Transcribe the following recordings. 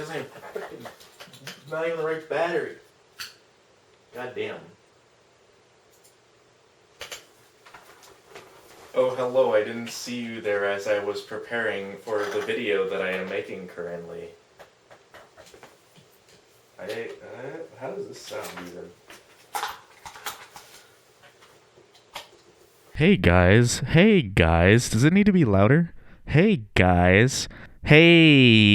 doesn't even freaking... Not even the right battery. God damn. Oh, hello. I didn't see you there as I was preparing for the video that I am making currently. How does this sound even? Hey guys, does it need to be louder? Hey guys, hey.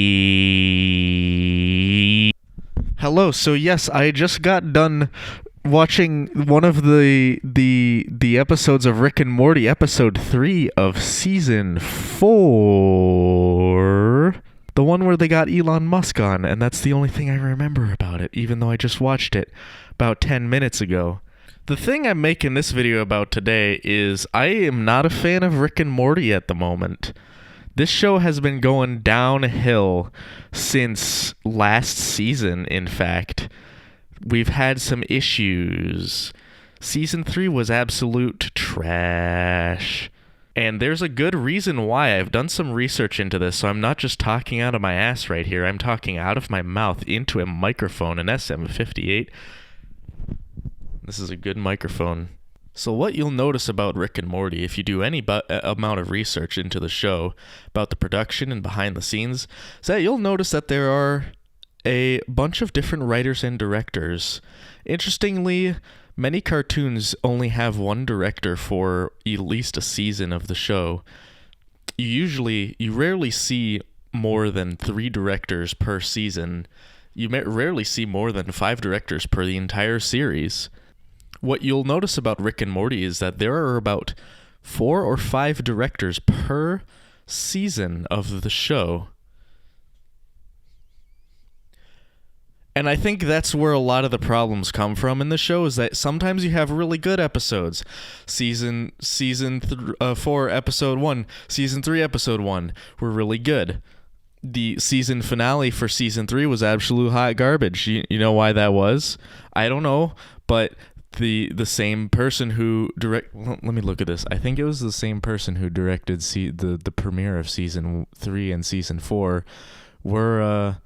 Hello, so yes, I just got done watching one of the episodes of Rick and Morty, episode 3 of season 4. The one where they got Elon Musk on, and that's the only thing I remember about it, even though I just watched it about 10 minutes ago. The thing I'm making this video about today is I am not a fan of Rick and Morty at the moment. This show has been going downhill since last season, in fact. We've had some issues. Season 3 was absolute trash. And there's a good reason why. I've done some research into this, so I'm not just talking out of my ass right here. I'm talking out of my mouth into a microphone, an SM58. This is a good microphone. So what you'll notice about Rick and Morty, if you do any amount of research into the show, about the production and behind the scenes, is that you'll notice that there are a bunch of different writers and directors. Interestingly, many cartoons only have one director for at least a season of the show. You rarely see more than 3 directors per season. You rarely see more than 5 directors per the entire series. What you'll notice about Rick and Morty is that there are about 4 or 5 directors per season of the show. And I think that's where a lot of the problems come from in the show, is that sometimes you have really good episodes. Season 4, episode 1, season 3, episode 1 were really good. The season finale for season 3 was absolute hot garbage. You know why that was? I don't know, but the same person who let me look at this. I think it was the same person who directed the premiere of season 3 and season 4 were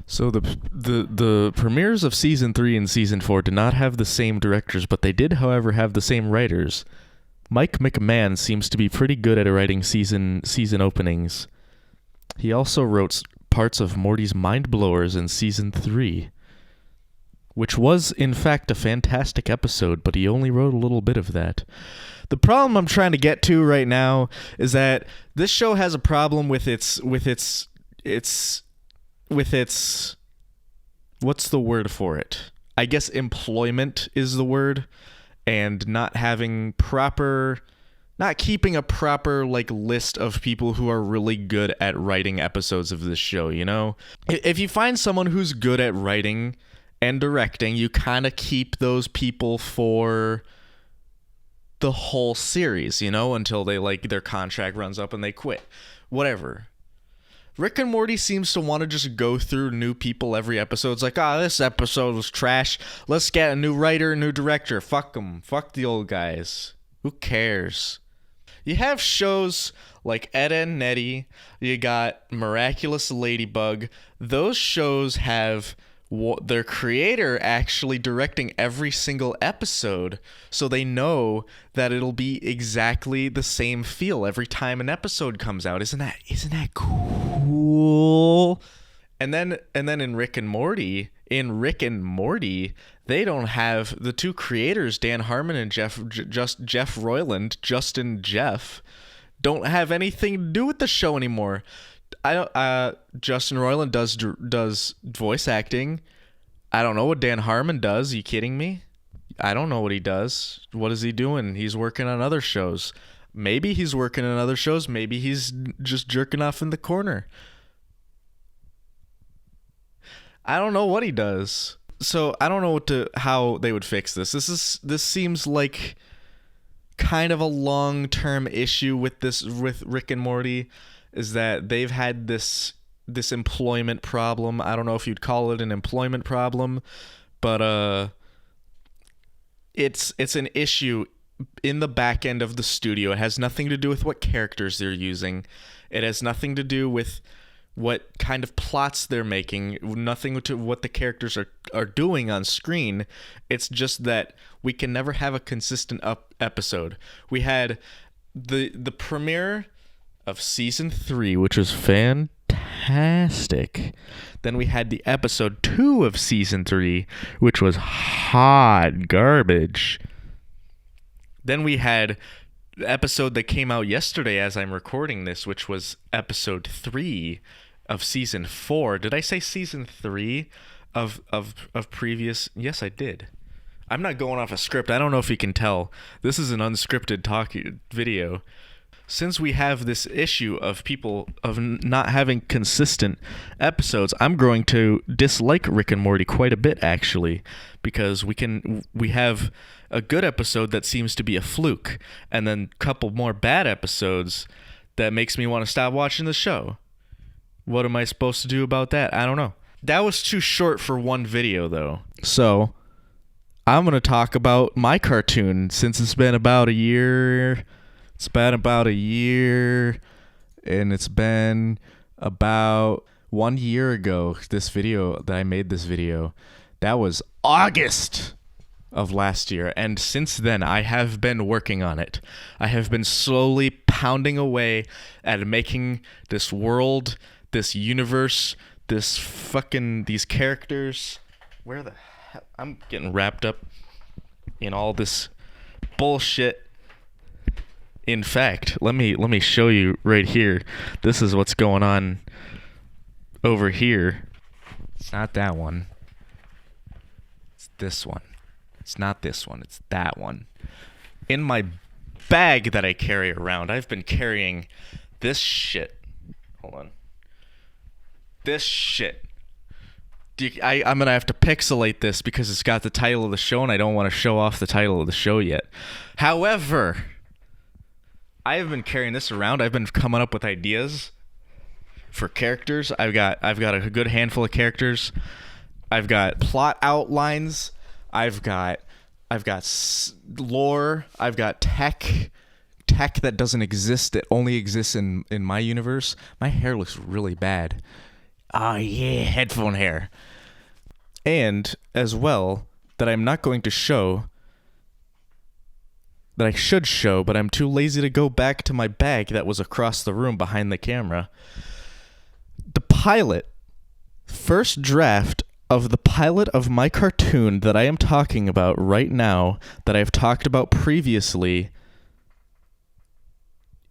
so the premieres of season 3 and season 4 did not have the same directors, but they did, however, have the same writers. Mike McMahon seems to be pretty good at writing season openings. He also wrote parts of Morty's Mind Blowers in season 3, which was, in fact, a fantastic episode, but he only wrote a little bit of that. The problem I'm trying to get to right now is that this show has a problem with its what's the word for it? I guess employment is the word, and not keeping a proper list of people who are really good at writing episodes of this show, you know? If you find someone who's good at writing and directing, you kind of keep those people for the whole series, you know, until they their contract runs up and they quit. Whatever. Rick and Morty seems to want to just go through new people every episode. It's like, this episode was trash. Let's get a new writer, a new director. Fuck them. Fuck the old guys. Who cares? You have shows like Ed and Nettie. You got Miraculous Ladybug. Those shows have their creator actually directing every single episode, so they know that it'll be exactly the same feel every time an episode comes out. Isn't that cool? And then in Rick and Morty, they don't have the 2 creators, Dan Harmon and Jeff Roiland, Justin Jeff, don't have anything to do with the show anymore. Justin Roiland does voice acting. I don't know what Dan Harmon does. Are you kidding me? I don't know what he does. What is he doing? He's working on other shows. Maybe he's working on other shows. Maybe he's just jerking off in the corner. I don't know what he does. So I don't know how they would fix this. This seems like kind of a long-term issue with Rick and Morty, is that they've had this employment problem. I don't know if you'd call it an employment problem, but it's an issue in the back end of the studio. It has nothing to do with what characters they're using. It has nothing to do with what kind of plots they're making, nothing to what the characters are doing on screen. It's just that we can never have a consistent episode. We had the premiere of season 3, which was fantastic. Then we had the episode 2 of season 3, which was hot garbage. Then we had the episode that came out yesterday as I'm recording this, which was episode 3 of season 4. Did I say season 3 of previous? Yes, I did. I'm not going off a script. I don't know if you can tell. This is an unscripted video. Since we have this issue of people of not having consistent episodes, I'm going to dislike Rick and Morty quite a bit, actually, because we have a good episode that seems to be a fluke, and then a couple more bad episodes that makes me want to stop watching the show. What am I supposed to do about that? I don't know. That was too short for one video, though. So I'm going to talk about my cartoon since it's been about a year. It's been about a year, and it's been about 1 year ago, this video, that I made this video. That was August of last year, and since then, I have been working on it. I have been slowly pounding away at making this world, this universe, these characters. Where the hell? I'm getting wrapped up in all this bullshit. In fact, let me show you right here. This is what's going on over here. It's not that one. It's this one. It's not this one. It's that one. In my bag that I carry around, I've been carrying this shit. Hold on. This shit. I'm going to have to pixelate this because it's got the title of the show, and I don't want to show off the title of the show yet. However, I have been carrying this around. I've been coming up with ideas for characters. I've got a good handful of characters. I've got plot outlines. I've got lore. I've got tech that doesn't exist. It only exists in my universe. My hair looks really bad. Oh yeah, headphone hair. And as well, that I'm not going to show, that I should show, but I'm too lazy to go back to my bag that was across the room behind the camera. The first draft of the pilot of my cartoon that I am talking about right now, that I've talked about previously,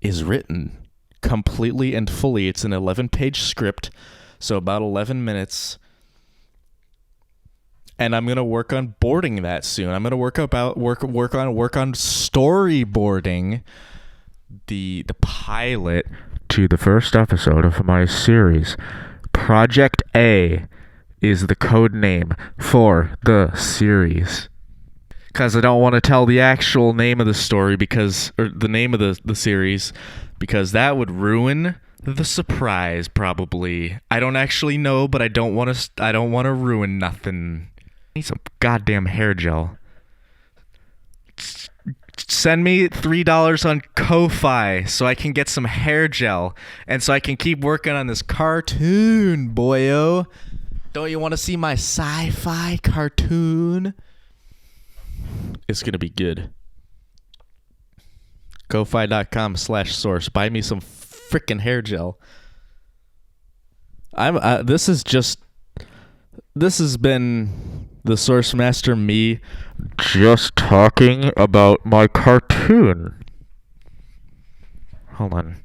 is written completely and fully. It's an 11-page script, so about 11 minutes. And I'm gonna work on boarding that soon. I'm gonna work on storyboarding the pilot to the first episode of my series. Project A is the code name for the series. Because I don't want to tell the actual name of the story or the name of the series, because that would ruin the surprise, probably. I don't actually know, but I don't want to ruin nothing. I need some goddamn hair gel. Send me $3 on Ko-Fi so I can get some hair gel and so I can keep working on this cartoon, boyo. Don't you want to see my sci-fi cartoon? It's going to be good. Ko-Fi.com/source. Buy me some freaking hair gel. This has been the Source Master, me just talking about my cartoon. Hold on.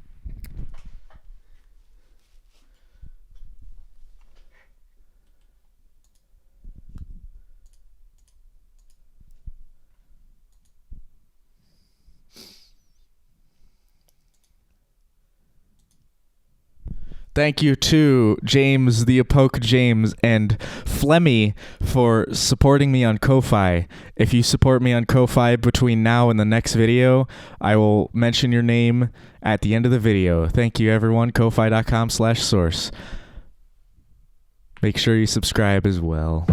Thank you to James, the Apoke James, and Flemmy for supporting me on Ko-Fi. If you support me on Ko-Fi between now and the next video, I will mention your name at the end of the video. Thank you, everyone. Ko-Fi.com/source. Make sure you subscribe as well.